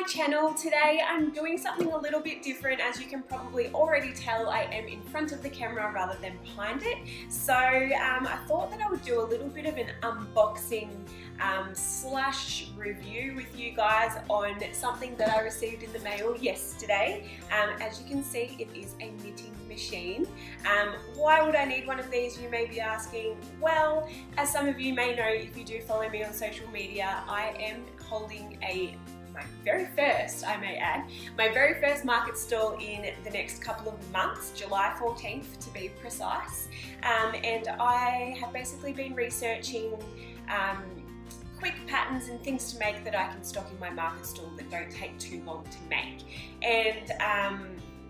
channel. Today I'm doing something a little bit different. As you can probably already tell, I am in front of the camera rather than behind it. So I thought that I would do a little bit of an unboxing slash review with you guys on something that I received in the mail yesterday. As you can see, it is a knitting machine. Why would I need one of these, you may be asking? Well, as some of you may know, if you do follow me on social media, I am holding my very first, I may add, my very first market stall in the next couple of months, July 14th to be precise. And I have basically been researching quick patterns and things to make that I can stock in my market stall that don't take too long to make. And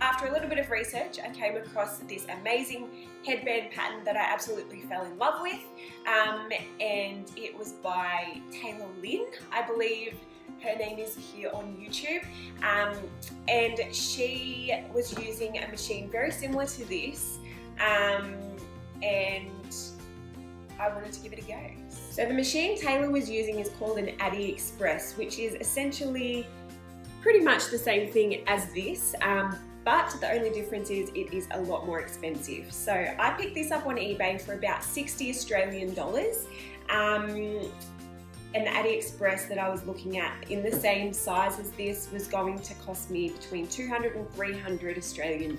after a little bit of research, I came across this amazing headband pattern that I absolutely fell in love with, and it was by Taylor Lynn, I believe her name is here on YouTube, and she was using a machine very similar to this, and I wanted to give it a go. So the machine Taylor was using is called an AliExpress, which is essentially pretty much the same thing as this, but the only difference is it is a lot more expensive. So I picked this up on eBay for about 60 Australian dollars. And the AliExpress that I was looking at in the same size as this was going to cost me between 200 and 300 Australian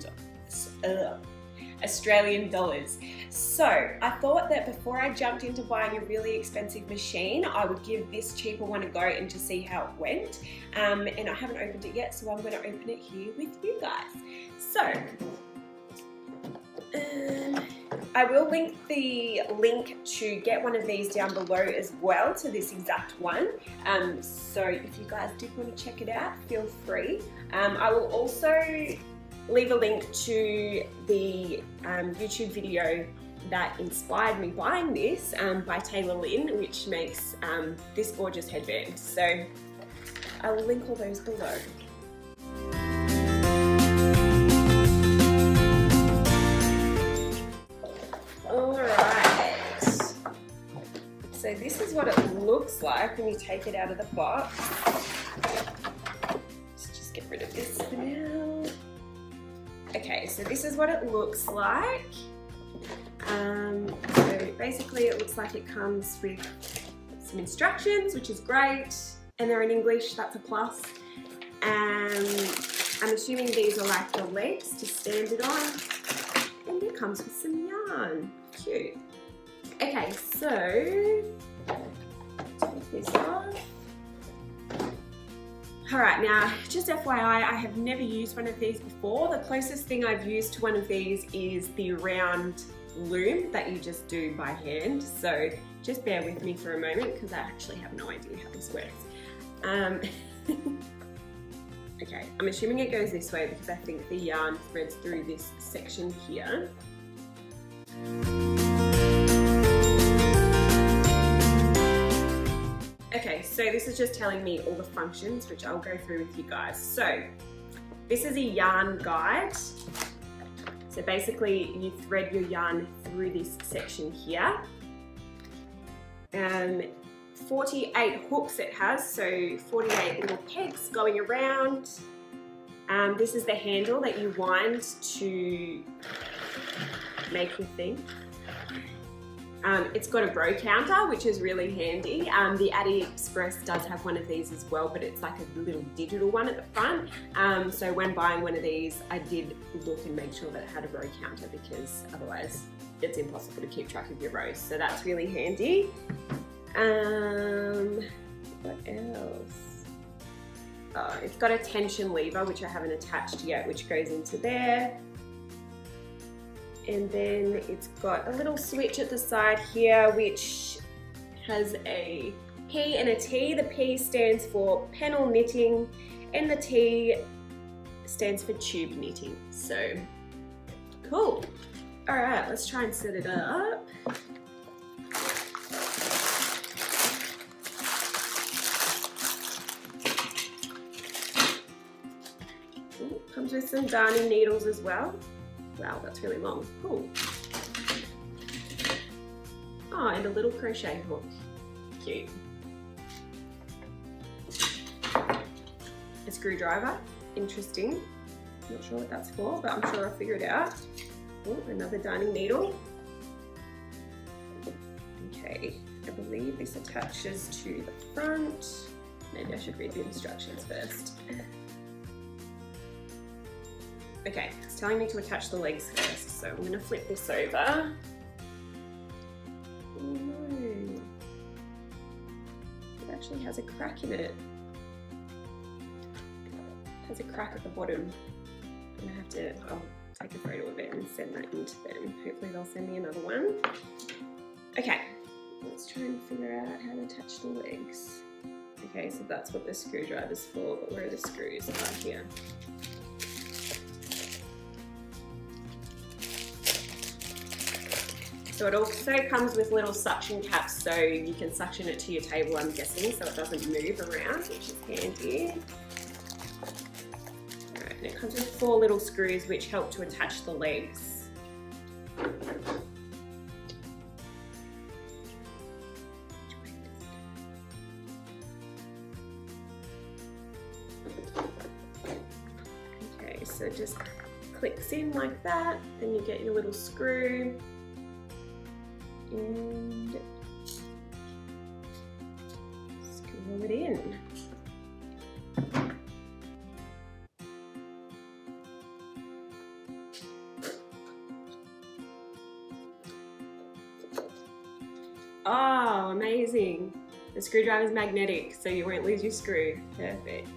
dollars. So I thought that before I jumped into buying a really expensive machine, I would give this cheaper one a go and to see how it went. And I haven't opened it yet, so I'm going to open it here with you guys. So I will link the link to get one of these down below as well, to this exact one. So if you guys did want to check it out, feel free. I will also leave a link to the YouTube video that inspired me buying this by Taylor Lynn, which makes this gorgeous headband. So I will link all those below. Alright, so this is what it looks like when you take it out of the box. Let's just get rid of this for now. Okay, so this is what it looks like. So basically it looks like it comes with some instructions, which is great, and they're in English, that's a plus. I'm assuming these are like the legs to stand it on, and it comes with some yarn. Cute. Okay, so take this off. Alright, now just FYI, I have never used one of these before. The closest thing I've used to one of these is the round loom that you just do by hand. So just bear with me for a moment because I actually have no idea how this works. Okay, I'm assuming it goes this way because I think the yarn threads through this section here. Okay, so this is just telling me all the functions, which I'll go through with you guys. So this is a yarn guide. So basically you thread your yarn through this section here. 48 hooks it has, so 48 little pegs going around. This is the handle that you wind to make your thing. It's got a row counter, which is really handy. The AliExpress does have one of these as well, but it's like a little digital one at the front. So when buying one of these, I did look and make sure that it had a row counter because otherwise it's impossible to keep track of your rows. So that's really handy. What else? Oh, it's got a tension lever, which I haven't attached yet, which goes into there. And then it's got a little switch at the side here, which has a P and a T. The P stands for panel knitting and the T stands for tube knitting. So cool. All right, let's try and set it up. Ooh, comes with some darning needles as well. Wow, that's really long. Cool. Oh, and a little crochet hook. Cute. a screwdriver. Interesting. Not sure what that's for, but I'm sure I'll figure it out. Oh, another darning needle. Okay, I believe this attaches to the front. Maybe I should read the instructions first. Okay, it's telling me to attach the legs first, so I'm going to flip this over. Oh no, it actually has a crack in it. It has a crack at the bottom. And I have to, I'll take a photo of it and send that into them. Hopefully they'll send me another one. Okay, let's try and figure out how to attach the legs. Okay, so that's what the screwdriver's for, but where are the screws? Right here. So it also comes with little suction caps, so you can suction it to your table, I'm guessing, so it doesn't move around, which is handy. Alright, and it comes with 4 little screws which help to attach the legs. Okay, so it just clicks in like that, then you get your little screw. And screw it in. Oh, amazing. The screwdriver is magnetic, so you won't lose your screw. Perfect.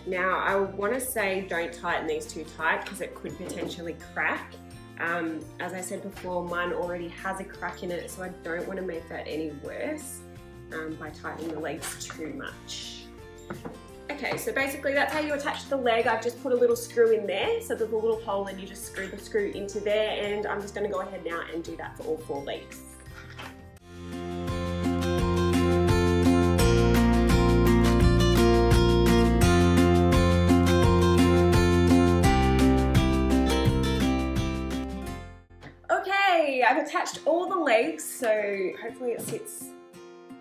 Now, I want to say don't tighten these too tight because it could potentially crack. As I said before, mine already has a crack in it, so I don't want to make that any worse by tightening the legs too much. Okay, so basically that's how you attach the leg. I've just put a little screw in there, so there's a little hole and you just screw the screw into there, and I'm just going to go ahead now and do that for all 4 legs. I've attached all the legs, so hopefully it sits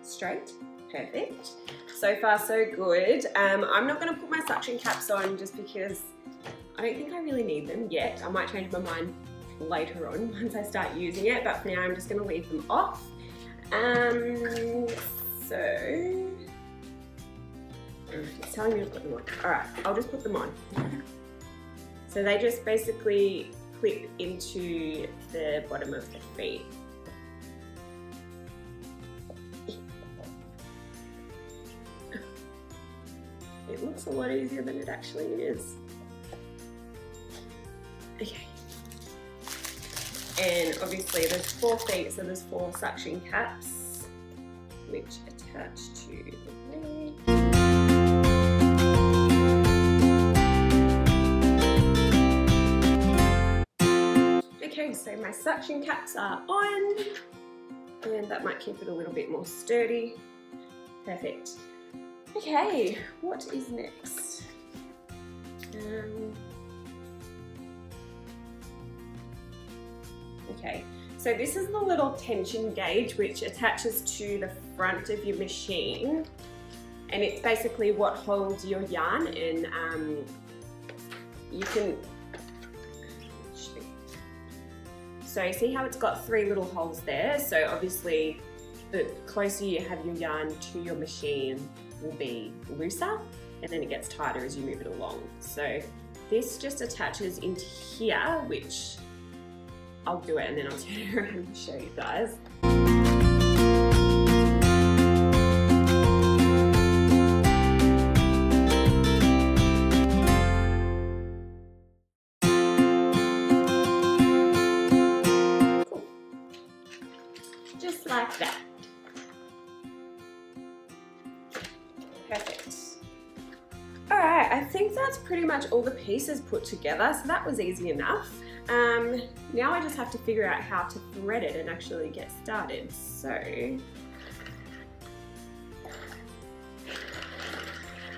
straight. Perfect. So far so good. I'm not going to put my suction caps on just because I don't think I really need them yet. I might change my mind later on once I start using it, but for now I'm just going to leave them off. So it's telling me to put them on. Alright, I'll just put them on. So they just basically clip into the bottom of the feet. It looks a lot easier than it actually is. Okay. And obviously there's 4 feet, so there's 4 suction caps which attach to the leg. Okay, so my suction caps are on, and that might keep it a little bit more sturdy. Perfect. Okay, what is next? Okay, so this is the little tension gauge which attaches to the front of your machine, and it's basically what holds your yarn, and you can. So see how it's got 3 little holes there? So obviously the closer you have your yarn to your machine will be looser, and then it gets tighter as you move it along. So this just attaches into here, which I'll do it and then I'll turn it around and show you guys. Like that. Perfect. Alright, I think that's pretty much all the pieces put together, so that was easy enough. Now I just have to figure out how to thread it and actually get started. So,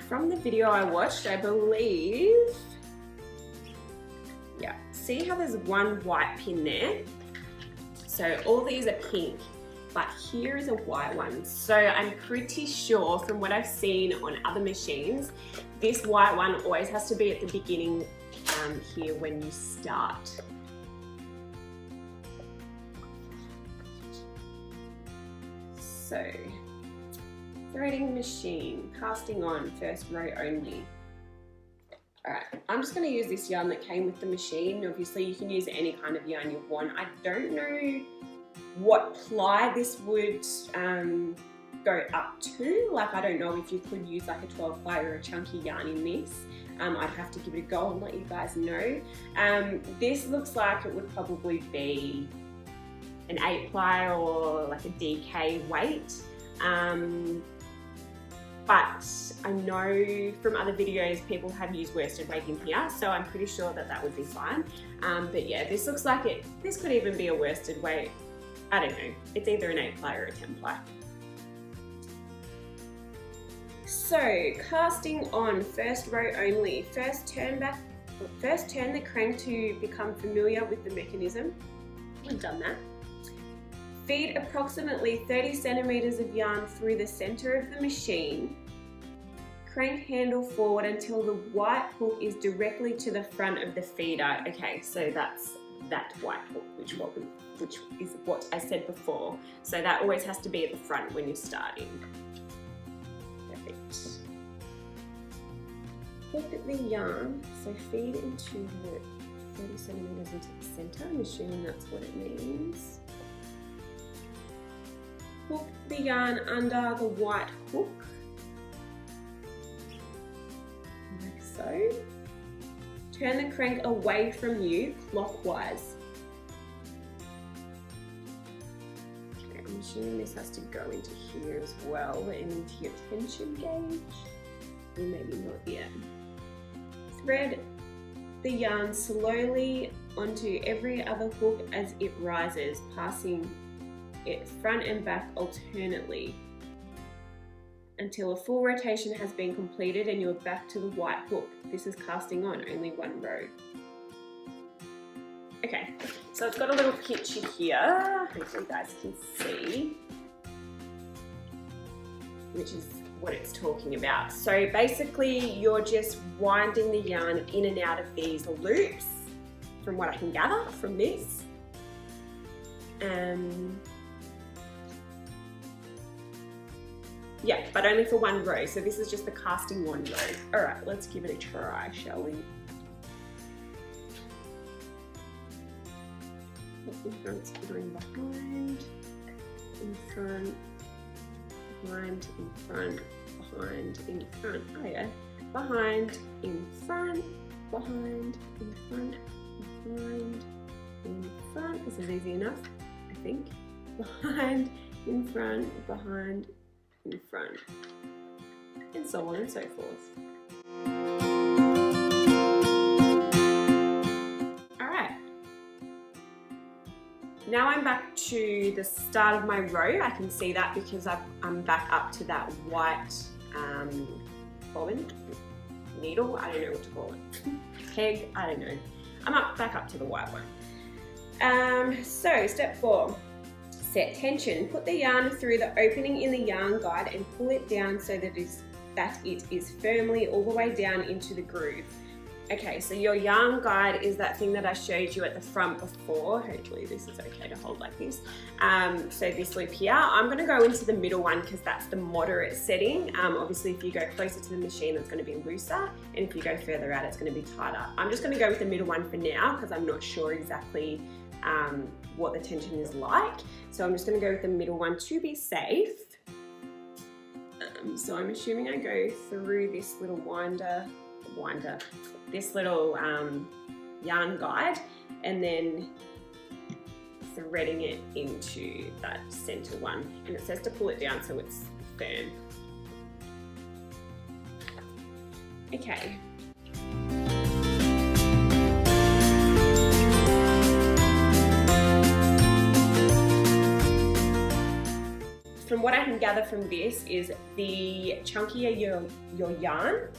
from the video I watched, I believe, yeah, see how there's one white pin there? So all these are pink, but here is a white one. So I'm pretty sure from what I've seen on other machines, this white one always has to be at the beginning here when you start. So, threading machine, casting on, first row only. Alright, I'm just going to use this yarn that came with the machine. Obviously you can use any kind of yarn you want. I don't know what ply this would go up to. Like, I don't know if you could use like a 12 ply or a chunky yarn in this. I'd have to give it a go and let you guys know. This looks like it would probably be an 8 ply or like a DK weight. But I know from other videos people have used worsted weight in here, so I'm pretty sure that that would be fine. But yeah, this looks like this could even be a worsted weight. I don't know. It's either an 8 ply or a 10 ply. So, casting on, first row only. First turn the crank to become familiar with the mechanism. We've done that. Feed approximately 30 centimeters of yarn through the center of the machine. Crank handle forward until the white hook is directly to the front of the feeder. Okay, so that's that white hook, which is what I said before. So that always has to be at the front when you're starting. Perfect. Put the yarn, so feed into the 30 centimeters into the center. I'm assuming that's what it means. Hook the yarn under the white hook, like so. Turn the crank away from you clockwise. Okay, I'm assuming this has to go into here as well, and into your tension gauge, or maybe not yet. Thread the yarn slowly onto every other hook as it rises, passing it front and back alternately until a full rotation has been completed and you're back to the white hook. This is casting on, only one row. Okay, so it's got a little picture here, hopefully you guys can see, which is what it's talking about. So basically you're just winding the yarn in and out of these loops, from what I can gather from this. Yeah, but only for one row. So this is just the casting one row. All right, let's give it a try, shall we? In front, going behind, in front, behind, in front, behind, in front. Oh yeah, behind, in front, behind, in front, behind, in front. This is easy enough, I think. Behind, in front, behind, in front, and so on and so forth. Alright, now I'm back to the start of my row. I can see that because I'm back up to that white bobbin, needle, I don't know what to call it, peg, I don't know. I'm back up to the white one. So step 4. Set tension. Put the yarn through the opening in the yarn guide and pull it down so that it is firmly all the way down into the groove. Okay, so your yarn guide is that thing that I showed you at the front before. Hopefully this is okay to hold like this. So this loop here, I'm going to go into the middle one because that's the moderate setting. Obviously if you go closer to the machine, it's going to be looser, and if you go further out, it's going to be tighter. I'm just going to go with the middle one for now because I'm not sure exactly what the tension is like. So I'm just going to go with the middle one to be safe. So I'm assuming I go through this little this little yarn guide, and then threading it into that center one. And it says to pull it down so it's firm. Okay. From what I can gather from this is the chunkier your yarn,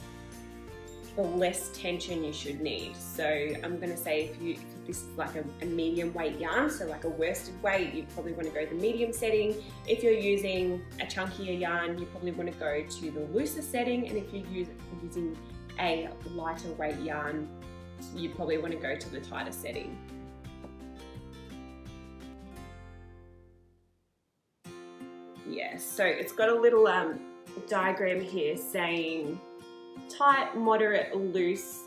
the less tension you should need. So I'm going to say if this is like a medium weight yarn, so like a worsted weight, you probably want to go the medium setting. If you're using a chunkier yarn, you probably want to go to the looser setting, and if you're using a lighter weight yarn, you probably want to go to the tighter setting. Yes, so it's got a little diagram here saying tight, moderate, loose,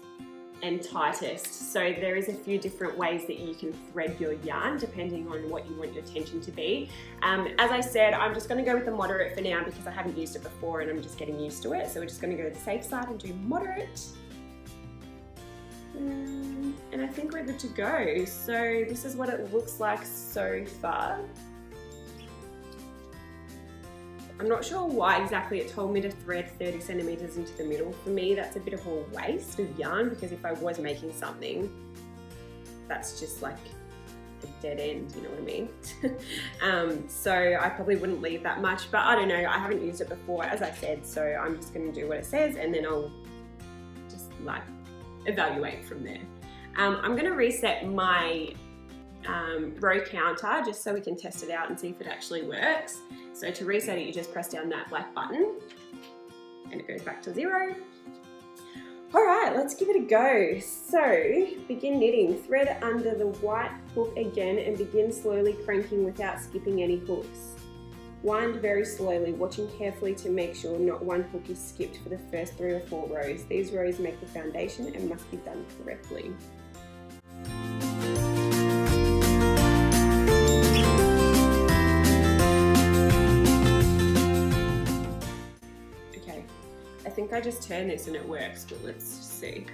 and tightest. So there is a few different ways that you can thread your yarn depending on what you want your tension to be. As I said, I'm just going to go with the moderate for now because I haven't used it before and I'm just getting used to it. So we're just going to go to the safe side and do moderate. And I think we're good to go. So this is what it looks like so far. I'm not sure why exactly it told me to thread 30 centimeters into the middle. For me, that's a bit of a waste of yarn because if I was making something, that's just like a dead end, you know what I mean? So I probably wouldn't leave that much, but I don't know, I haven't used it before, as I said, so I'm just gonna do what it says and then I'll just like evaluate from there. I'm gonna reset my row counter just so we can test it out and see if it actually works. So to reset it, you just press down that black button and it goes back to 0. All right, let's give it a go. So begin knitting, thread under the white hook again and begin slowly cranking without skipping any hooks. Wind very slowly, watching carefully to make sure not one hook is skipped for the first 3 or 4 rows. These rows make the foundation and must be done correctly. I think I just turn this and it works, but let's see.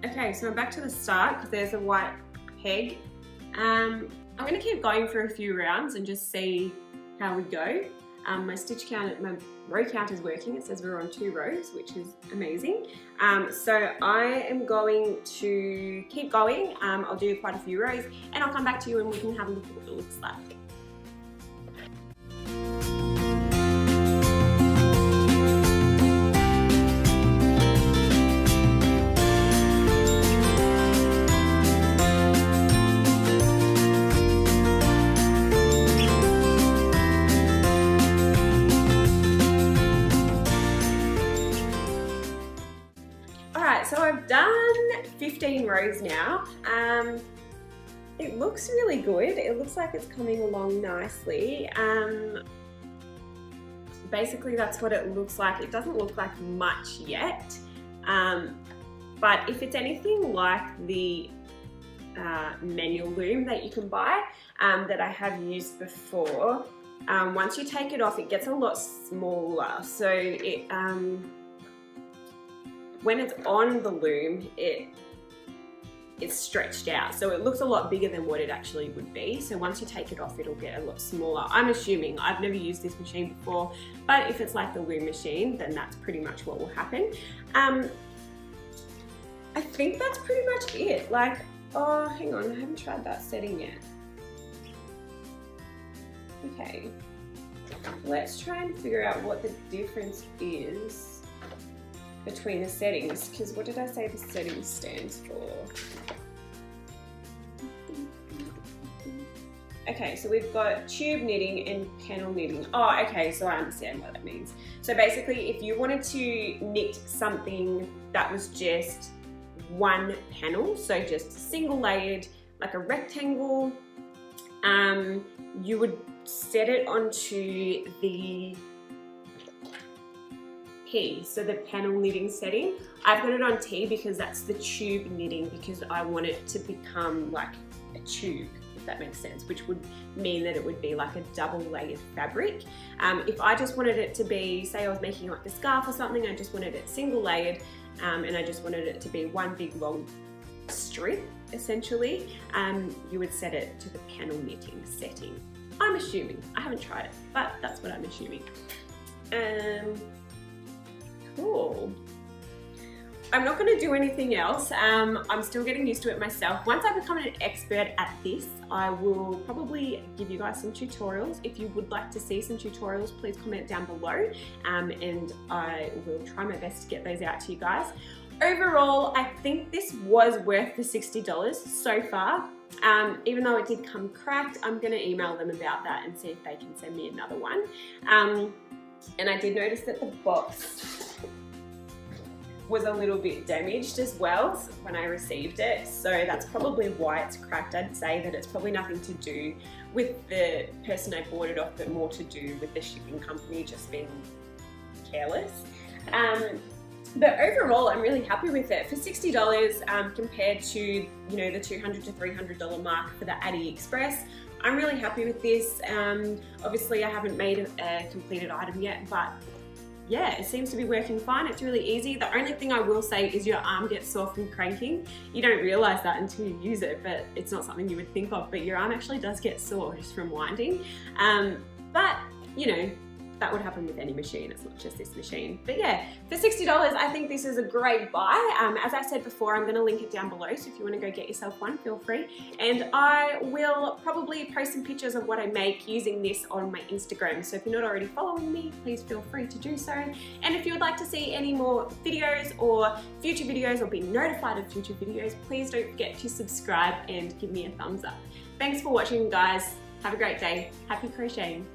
Okay, so I'm back to the start because there's a white peg. I'm going to keep going for a few rounds and just see how we go. My stitch count, my row count is working. It says we're on 2 rows, which is amazing. So I am going to keep going. I'll do quite a few rows and I'll come back to you and we can have a look at what it looks like. So I've done 15 rows now. It looks really good. It looks like it's coming along nicely. Basically that's what it looks like. It doesn't look like much yet, but if it's anything like the manual loom that you can buy that I have used before, once you take it off it gets a lot smaller. So it when it's on the loom, it's stretched out. So it looks a lot bigger than what it actually would be. So once you take it off, it'll get a lot smaller. I'm assuming, I've never used this machine before, but if it's like the loom machine, then that's pretty much what will happen. I think that's pretty much it. Like, oh, hang on, I haven't tried that setting yet. Okay, let's try and figure out what the difference is between the settings, because what did I say the settings stands for? Okay, so we've got tube knitting and panel knitting. Oh, okay, so I understand what that means. So basically, if you wanted to knit something that was just one panel, so just single layered, like a rectangle, you would set it onto the P, so the panel knitting setting. I've got it on T because that's the tube knitting, because I want it to become like a tube, if that makes sense, which would mean that it would be like a double layered fabric. If I just wanted it to be, say I was making like a scarf or something, I just wanted it single layered and I just wanted it to be one big long strip essentially, you would set it to the panel knitting setting. I'm assuming, I haven't tried it, but that's what I'm assuming. Cool. I'm not going to do anything else. I'm still getting used to it myself. Once I become an expert at this, I will probably give you guys some tutorials. If you would like to see some tutorials, please comment down below, and I will try my best to get those out to you guys. Overall, I think this was worth the $60 so far. Even though it did come cracked, I'm going to email them about that and see if they can send me another one. And I did notice that the box was a little bit damaged as well when I received it, so that's probably why it's cracked. I'd say that it's probably nothing to do with the person I bought it off, but more to do with the shipping company just being careless. But overall, I'm really happy with it. For $60 compared to, you know, the $200 to $300 mark for the AliExpress, I'm really happy with this. Obviously, I haven't made a completed item yet, but yeah, it seems to be working fine. It's really easy. The only thing I will say is your arm gets sore from cranking. You don't realize that until you use it, but it's not something you would think of, but your arm actually does get sore just from winding. But you know, that would happen with any machine, it's not just this machine. But yeah, for $60, I think this is a great buy. As I said before, I'm gonna link it down below, so if you wanna go get yourself one, feel free. And I will probably post some pictures of what I make using this on my Instagram. So if you're not already following me, please feel free to do so. And if you would like to see any more videos or future videos or be notified of future videos, please don't forget to subscribe and give me a thumbs up. Thanks for watching, guys. Have a great day. Happy crocheting.